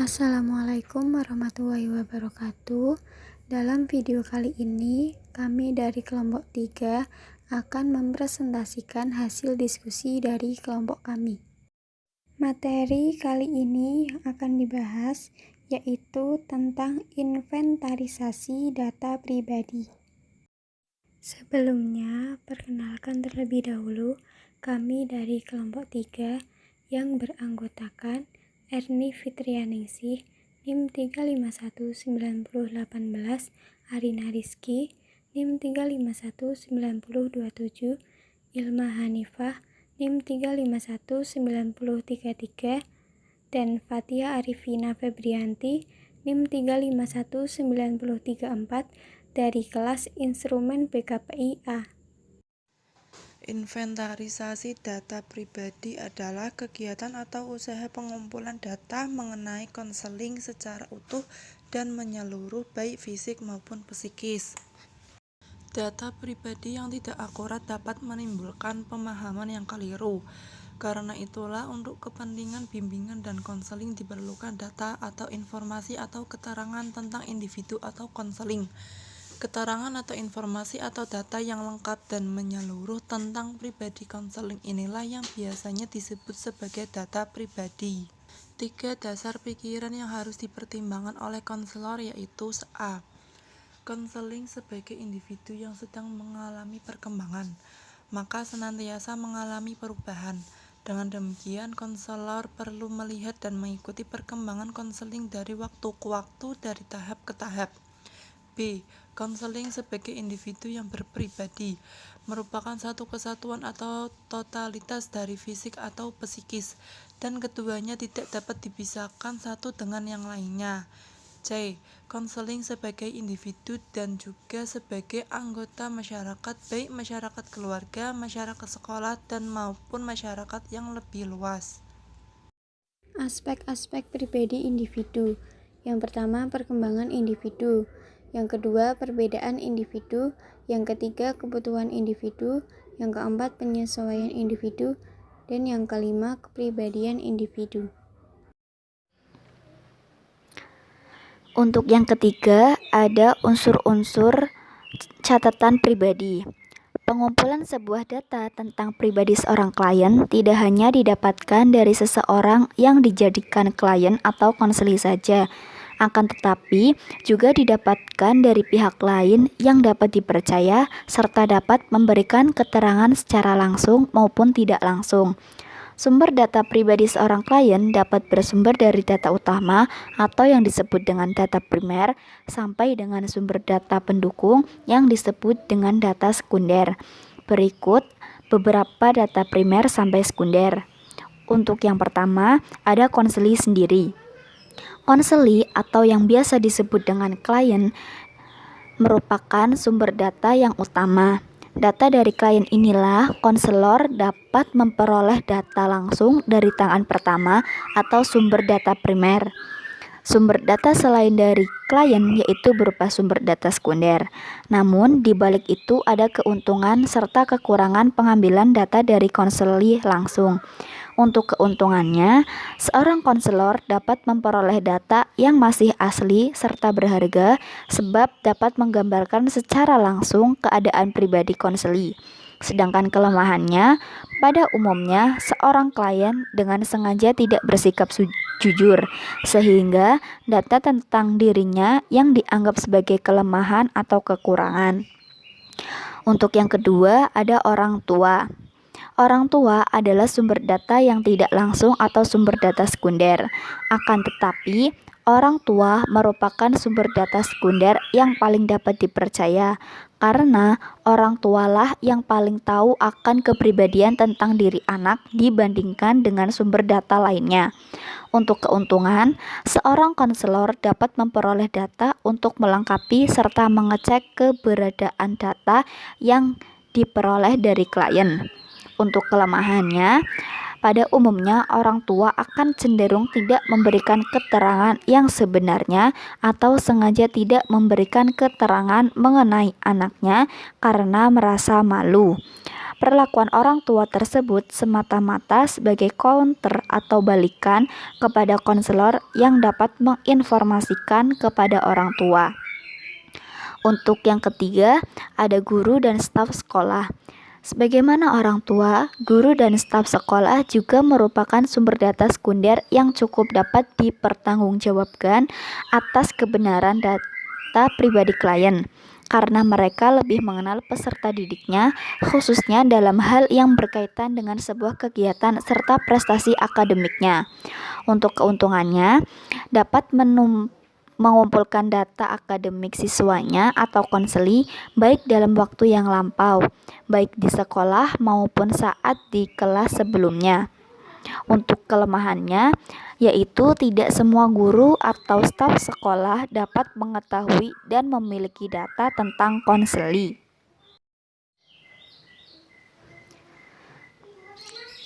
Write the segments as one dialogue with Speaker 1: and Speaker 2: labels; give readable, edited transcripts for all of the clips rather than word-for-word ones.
Speaker 1: Assalamualaikum warahmatullahi wabarakatuh. Dalam video kali ini, kami dari kelompok 3 akan mempresentasikan hasil diskusi dari kelompok kami. Materi kali ini akan dibahas yaitu tentang inventarisasi data pribadi. Sebelumnya, perkenalkan terlebih dahulu, kami dari kelompok 3 yang beranggotakan Erni Fitrianingsih, NIM 3519018, Arina Rizky, NIM 3519027, Ilma Hanifah, NIM 3519033, dan Fatia Arifina Febrianti, NIM 3519034 dari kelas Instrumen BKPI A.
Speaker 2: Inventarisasi data pribadi adalah kegiatan atau usaha pengumpulan data mengenai konseling secara utuh dan menyeluruh baik fisik maupun psikis. Data pribadi yang tidak akurat dapat menimbulkan pemahaman yang keliru. Karena itulah untuk kepentingan bimbingan dan konseling diperlukan data atau informasi atau keterangan tentang individu atau konseling. Keterangan atau informasi atau data yang lengkap dan menyeluruh tentang pribadi konseling inilah yang biasanya disebut sebagai data pribadi. 3 dasar pikiran yang harus dipertimbangkan oleh konselor yaitu A. Konseling sebagai individu yang sedang mengalami perkembangan, maka senantiasa mengalami perubahan. Dengan demikian, konselor perlu melihat dan mengikuti perkembangan konseling dari waktu ke waktu, dari tahap ke tahap. B. Konseling sebagai individu yang berpribadi, merupakan satu kesatuan atau totalitas dari fisik atau psikis, dan keduanya tidak dapat dipisahkan satu dengan yang lainnya. C. Konseling sebagai individu dan juga sebagai anggota masyarakat, baik masyarakat keluarga, masyarakat sekolah, dan maupun masyarakat yang lebih luas.
Speaker 1: Aspek-aspek pribadi individu. Yang pertama, perkembangan individu. Yang kedua, perbedaan individu. Yang ketiga, kebutuhan individu. Yang keempat, penyesuaian individu. Dan yang kelima, kepribadian individu.
Speaker 3: Untuk yang ketiga, ada unsur-unsur catatan pribadi. Pengumpulan sebuah data tentang pribadi seorang klien tidak hanya didapatkan dari seseorang yang dijadikan klien atau konseling saja, akan tetapi juga didapatkan dari pihak lain yang dapat dipercaya serta dapat memberikan keterangan secara langsung maupun tidak langsung. Sumber data pribadi seorang klien dapat bersumber dari data utama atau yang disebut dengan data primer sampai dengan sumber data pendukung yang disebut dengan data sekunder. Berikut beberapa data primer sampai sekunder. Untuk yang pertama, ada konseli sendiri. Konseli atau yang biasa disebut dengan klien merupakan sumber data yang utama. Data dari klien inilah konselor dapat memperoleh data langsung dari tangan pertama atau sumber data primer. Sumber data selain dari klien yaitu berupa sumber data sekunder. Namun di balik itu ada keuntungan serta kekurangan pengambilan data dari konseli langsung. Untuk keuntungannya, seorang konselor dapat memperoleh data yang masih asli serta berharga sebab dapat menggambarkan secara langsung keadaan pribadi konseli. Sedangkan kelemahannya, pada umumnya seorang klien dengan sengaja tidak bersikap jujur, sehingga data tentang dirinya yang dianggap sebagai kelemahan atau kekurangan. Untuk yang kedua, ada orang tua. Orang tua adalah sumber data yang tidak langsung atau sumber data sekunder. Akan tetapi, orang tua merupakan sumber data sekunder yang paling dapat dipercaya karena orang tualah yang paling tahu akan kepribadian tentang diri anak dibandingkan dengan sumber data lainnya. Untuk keuntungan, seorang konselor dapat memperoleh data untuk melengkapi serta mengecek keberadaan data yang diperoleh dari klien. Untuk kelemahannya, pada umumnya orang tua akan cenderung tidak memberikan keterangan yang sebenarnya atau sengaja tidak memberikan keterangan mengenai anaknya karena merasa malu. perlakuan orang tua tersebut semata-mata sebagai counter atau balikan kepada konselor yang dapat menginformasikan kepada orang tua. Untuk yang ketiga, ada guru dan staf sekolah. Sebagaimana orang tua, guru dan staf sekolah juga merupakan sumber data sekunder yang cukup dapat dipertanggungjawabkan atas kebenaran data pribadi klien, karena mereka lebih mengenal peserta didiknya, khususnya dalam hal yang berkaitan dengan sebuah kegiatan serta prestasi akademiknya. Untuk keuntungannya, dapat mengumpulkan data akademik siswanya atau konseli baik dalam waktu yang lampau, baik di sekolah maupun saat di kelas sebelumnya. Untuk kelemahannya, yaitu tidak semua guru atau staf sekolah dapat mengetahui dan memiliki data tentang konseli.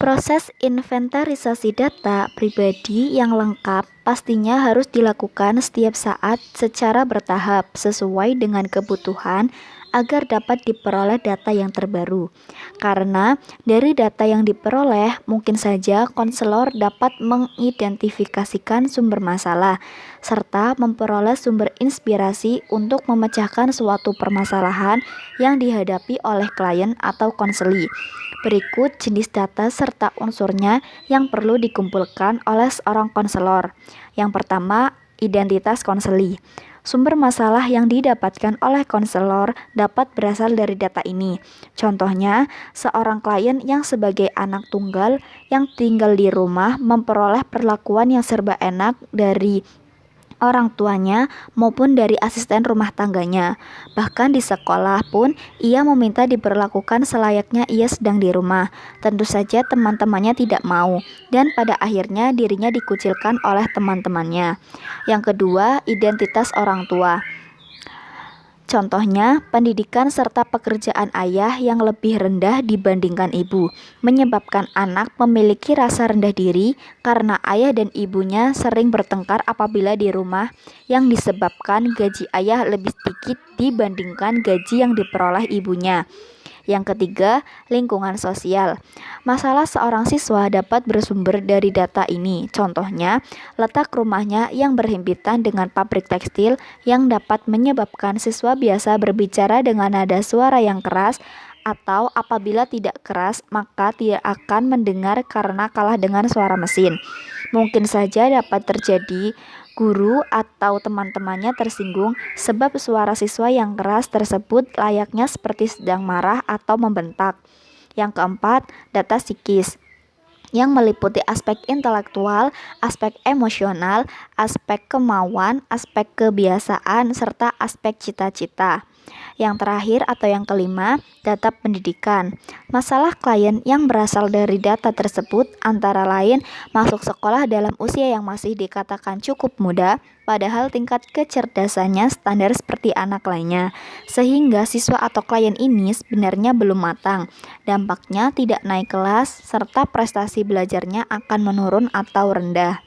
Speaker 3: Proses inventarisasi data pribadi yang lengkap pastinya harus dilakukan setiap saat secara bertahap sesuai dengan kebutuhan agar dapat diperoleh data yang terbaru. Karena dari data yang diperoleh, mungkin saja konselor dapat mengidentifikasikan sumber masalah serta memperoleh sumber inspirasi untuk memecahkan suatu permasalahan yang dihadapi oleh klien atau konseli. Berikut jenis data serta unsurnya yang perlu dikumpulkan oleh seorang konselor. Yang pertama, identitas konseli. Sumber masalah yang didapatkan oleh konselor dapat berasal dari data ini. Contohnya, seorang klien yang sebagai anak tunggal yang tinggal di rumah memperoleh perlakuan yang serba enak dari orang tuanya maupun dari asisten rumah tangganya. Bahkan di sekolah pun ia meminta diperlakukan selayaknya ia sedang di rumah. Tentu saja teman-temannya tidak mau dan pada akhirnya dirinya dikucilkan oleh teman-temannya. Yang kedua, identitas orang tua. Contohnya, pendidikan serta pekerjaan ayah yang lebih rendah dibandingkan ibu, menyebabkan anak memiliki rasa rendah diri karena ayah dan ibunya sering bertengkar apabila di rumah, yang disebabkan gaji ayah lebih sedikit dibandingkan gaji yang diperoleh ibunya. Yang ketiga, lingkungan sosial. Masalah seorang siswa dapat bersumber dari data ini. Contohnya, letak rumahnya yang berhimpitan dengan pabrik tekstil yang dapat menyebabkan siswa biasa berbicara dengan nada suara yang keras, atau apabila tidak keras maka tidak akan mendengar karena kalah dengan suara mesin. Mungkin saja dapat terjadi guru atau teman-temannya tersinggung sebab suara siswa yang keras tersebut layaknya seperti sedang marah atau membentak. Yang keempat, data psikis yang meliputi aspek intelektual, aspek emosional, aspek kemauan, aspek kebiasaan, serta aspek cita-cita. Yang terakhir atau yang kelima, data pendidikan. Masalah klien yang berasal dari data tersebut antara lain masuk sekolah dalam usia yang masih dikatakan cukup muda, padahal tingkat kecerdasannya standar seperti anak lainnya, sehingga siswa atau klien ini sebenarnya belum matang. Dampaknya tidak naik kelas, serta prestasi belajarnya akan menurun atau rendah.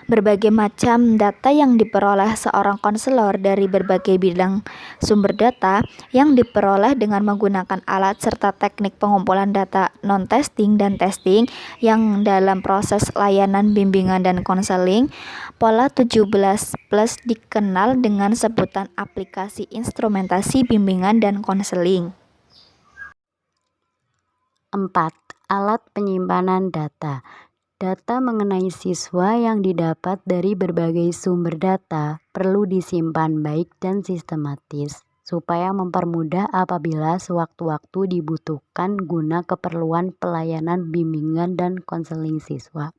Speaker 3: Berbagai macam data yang diperoleh seorang konselor dari berbagai bidang sumber data yang diperoleh dengan menggunakan alat serta teknik pengumpulan data non-testing dan testing yang dalam proses layanan bimbingan dan konseling. Pola 17+ dikenal dengan sebutan aplikasi instrumentasi bimbingan dan konseling.
Speaker 4: 4. Alat penyimpanan data. Data mengenai siswa yang didapat dari berbagai sumber data perlu disimpan baik dan sistematis supaya mempermudah apabila sewaktu-waktu dibutuhkan guna keperluan pelayanan bimbingan dan konseling siswa.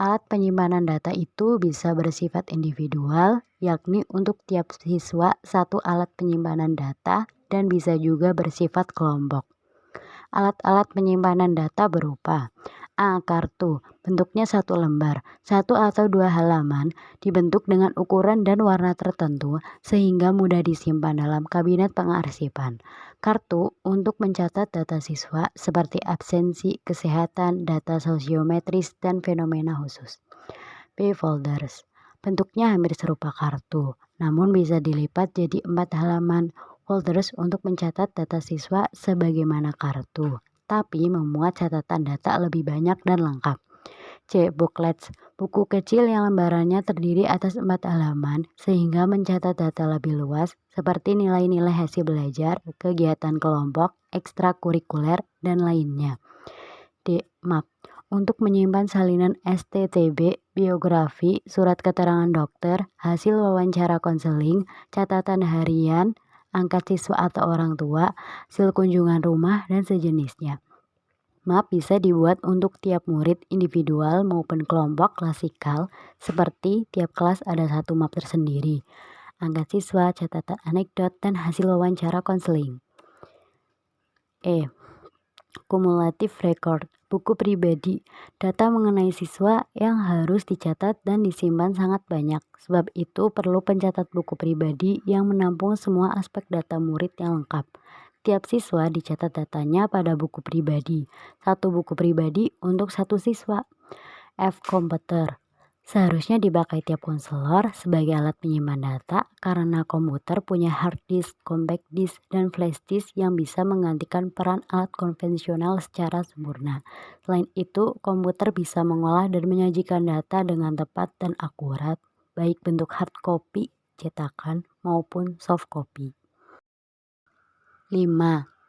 Speaker 4: Alat penyimpanan data itu bisa bersifat individual, yakni untuk tiap siswa satu alat penyimpanan data, dan bisa juga bersifat kelompok. Alat-alat penyimpanan data berupa A. Kartu, bentuknya satu lembar, 1 atau 2 halaman, dibentuk dengan ukuran dan warna tertentu sehingga mudah disimpan dalam kabinet pengarsipan. Kartu untuk mencatat data siswa seperti absensi, kesehatan, data sosiometris, dan fenomena khusus. B. Folders, bentuknya hampir serupa kartu, namun bisa dilipat jadi 4 halaman. Folders untuk mencatat data siswa sebagaimana kartu, tapi memuat catatan data lebih banyak dan lengkap. C. Booklets, buku kecil yang lembarannya terdiri atas 4 halaman sehingga mencatat data lebih luas seperti nilai-nilai hasil belajar, kegiatan kelompok, ekstrakurikuler, dan lainnya. D. Map, untuk menyimpan salinan STTB, biografi, surat keterangan dokter, hasil wawancara konseling, catatan harian, angkat siswa atau orang tua, hasil kunjungan rumah, dan sejenisnya. Map bisa dibuat untuk tiap murid individual maupun kelompok klasikal, seperti tiap kelas ada satu map tersendiri, angkat siswa, catatan anekdot, dan hasil wawancara konseling. E. Cumulative record, buku pribadi, data mengenai siswa yang harus dicatat dan disimpan sangat banyak. Sebab itu perlu pencatat buku pribadi yang menampung semua aspek data murid yang lengkap. Tiap siswa dicatat datanya pada buku pribadi. Satu buku pribadi untuk satu siswa. F. Komputer, seharusnya dipakai tiap konselor sebagai alat penyimpan data karena komputer punya hard disk, compact disk, dan flash disk yang bisa menggantikan peran alat konvensional secara sempurna. Selain itu, komputer bisa mengolah dan menyajikan data dengan tepat dan akurat, baik bentuk hard copy, cetakan, maupun soft copy. 5.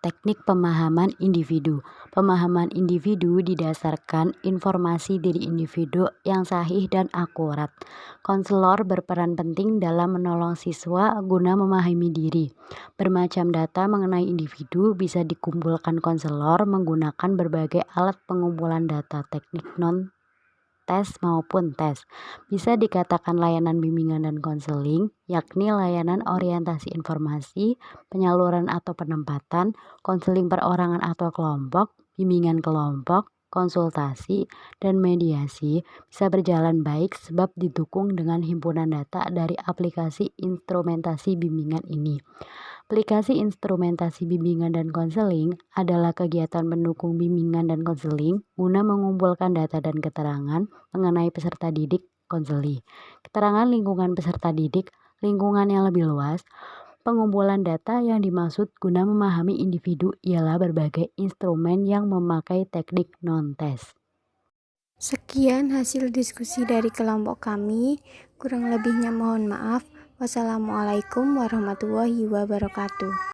Speaker 4: Teknik pemahaman individu. Pemahaman individu didasarkan informasi diri individu yang sahih dan akurat. Konselor berperan penting dalam menolong siswa guna memahami diri. Bermacam data mengenai individu bisa dikumpulkan konselor menggunakan berbagai alat pengumpulan data teknik non-tes maupun tes. Bisa dikatakan layanan bimbingan dan konseling, yakni layanan orientasi informasi, penyaluran atau penempatan, konseling perorangan atau kelompok, bimbingan kelompok, konsultasi, dan mediasi bisa berjalan baik sebab didukung dengan himpunan data dari aplikasi instrumentasi bimbingan ini. Aplikasi instrumentasi bimbingan dan konseling adalah kegiatan pendukung bimbingan dan konseling guna mengumpulkan data dan keterangan mengenai peserta didik konseli, keterangan lingkungan peserta didik, lingkungan yang lebih luas. Pengumpulan data yang dimaksud guna memahami individu ialah berbagai instrumen yang memakai teknik non-tes.
Speaker 1: Sekian hasil diskusi dari kelompok kami. Kurang lebihnya mohon maaf. Wassalamualaikum warahmatullahi wabarakatuh.